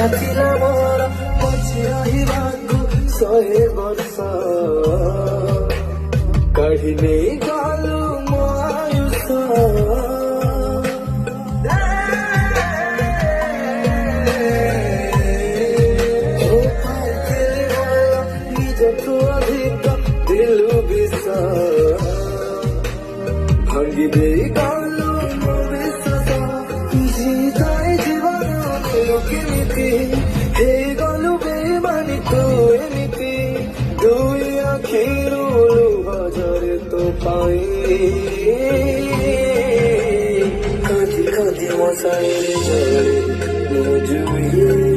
ଇଚ୍ଛା ଥିଲା ମୋର ବଞ୍ଚି ରହିବାକୁ 100 ବର୍ଷ କାଢି ନେଇ ଗଲୁ ମୋ ଆୟୁଷ ନିଜଠୁ ଅଧିକ ଦିଲୁ ବିଷ ଭାଙ୍ଗି ଦେଇ ଗଲୁ ମୋ ବିଶ୍ୱାସ ଜିତାଇ ଜୀବନ କେମିତି ହେଇଗଲୁ ବେମାନି ତୁ ଏମିତି ଦୁଇ ଆଖିରୁ ଲୁହ ଝରେ ତୋ ପାଇଁ କାନ୍ଦି କାନ୍ଦି ମୋ ସାଇରେ ଜଳେ ମୋ ଜୁଇ